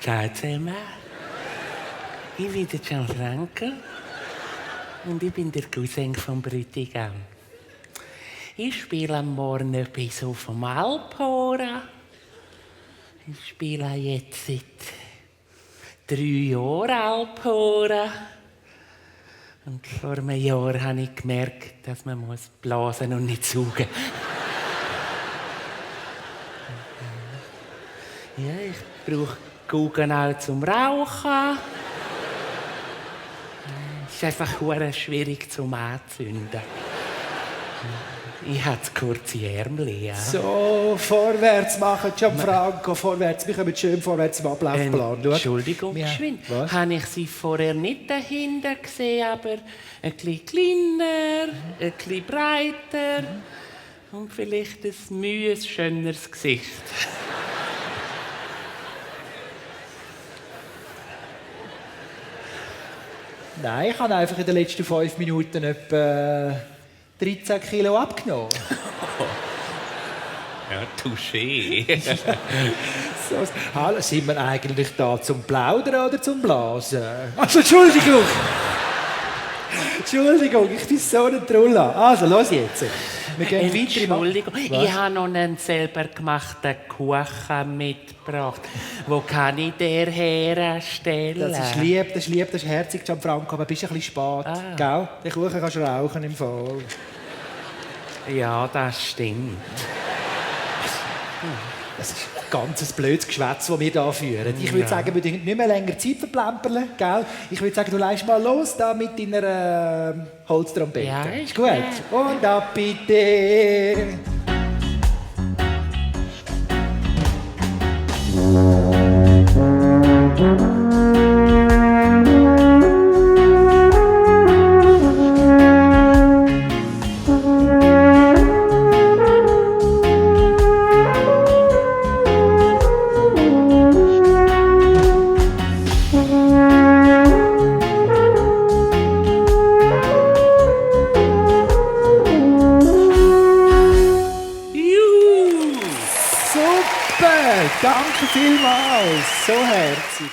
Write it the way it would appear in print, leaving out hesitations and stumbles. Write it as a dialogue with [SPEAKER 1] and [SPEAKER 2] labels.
[SPEAKER 1] Ciao zusammen. Ich bin der Gianfranco und ich bin der Cousin von Bräutigam. Ich spiele am Morgen etwas auf dem Alphora. Ich spiele jetzt seit 3 Jahren Alphora. Und vor einem Jahr habe ich gemerkt, dass man blasen und nicht saugen muss. Ja, ich brauche Kugeln auch zum Rauchen. Es ist einfach verdammt schwierig zum Anzünden. Ich habe zu kurze Ärmel. Ja.
[SPEAKER 2] So, vorwärts machen, Gianfranco, vorwärts. Wir kommen schön vorwärts im Ablaufplan.
[SPEAKER 1] Entschuldigung,
[SPEAKER 2] Ja.
[SPEAKER 1] geschwind.
[SPEAKER 2] Was?
[SPEAKER 1] Habe ich Sie vorher nicht dahinter gesehen, aber ein bisschen kleiner, ein bisschen breiter und vielleicht ein mühes, schöneres Gesicht.
[SPEAKER 2] Nein, ich habe einfach in den letzten 5 Minuten etwa 13 Kilo abgenommen.
[SPEAKER 1] Ja, touché.
[SPEAKER 2] So, hallo, sind wir eigentlich da zum Plaudern oder zum Blasen? Also, Entschuldigung! Entschuldigung, ich bin so ein Trulla. Also, los jetzt. Wir gehen weiter im
[SPEAKER 1] Entschuldigung,
[SPEAKER 2] Was?
[SPEAKER 1] ich habe noch einen selber gemachten Kuchen mitgebracht. Wo kann ich den herstellen?
[SPEAKER 2] Das ist lieb, das ist herzig, Gianfranco, aber bist ein bisschen spät. Gell? Den Kuchen kannst du rauchen im Fall.
[SPEAKER 1] Ja, das stimmt.
[SPEAKER 2] Das ist ein ganz blödes Geschwätz, das wir hier führen. Ich würde sagen, wir dürfen nicht mehr länger Zeit verplempern. Gell? Ich würde sagen, du leist mal los da mit deiner Holztrompete.
[SPEAKER 1] Ja,
[SPEAKER 2] ist gut. Und ab bitte. Super! Danke vielmals! So herzig!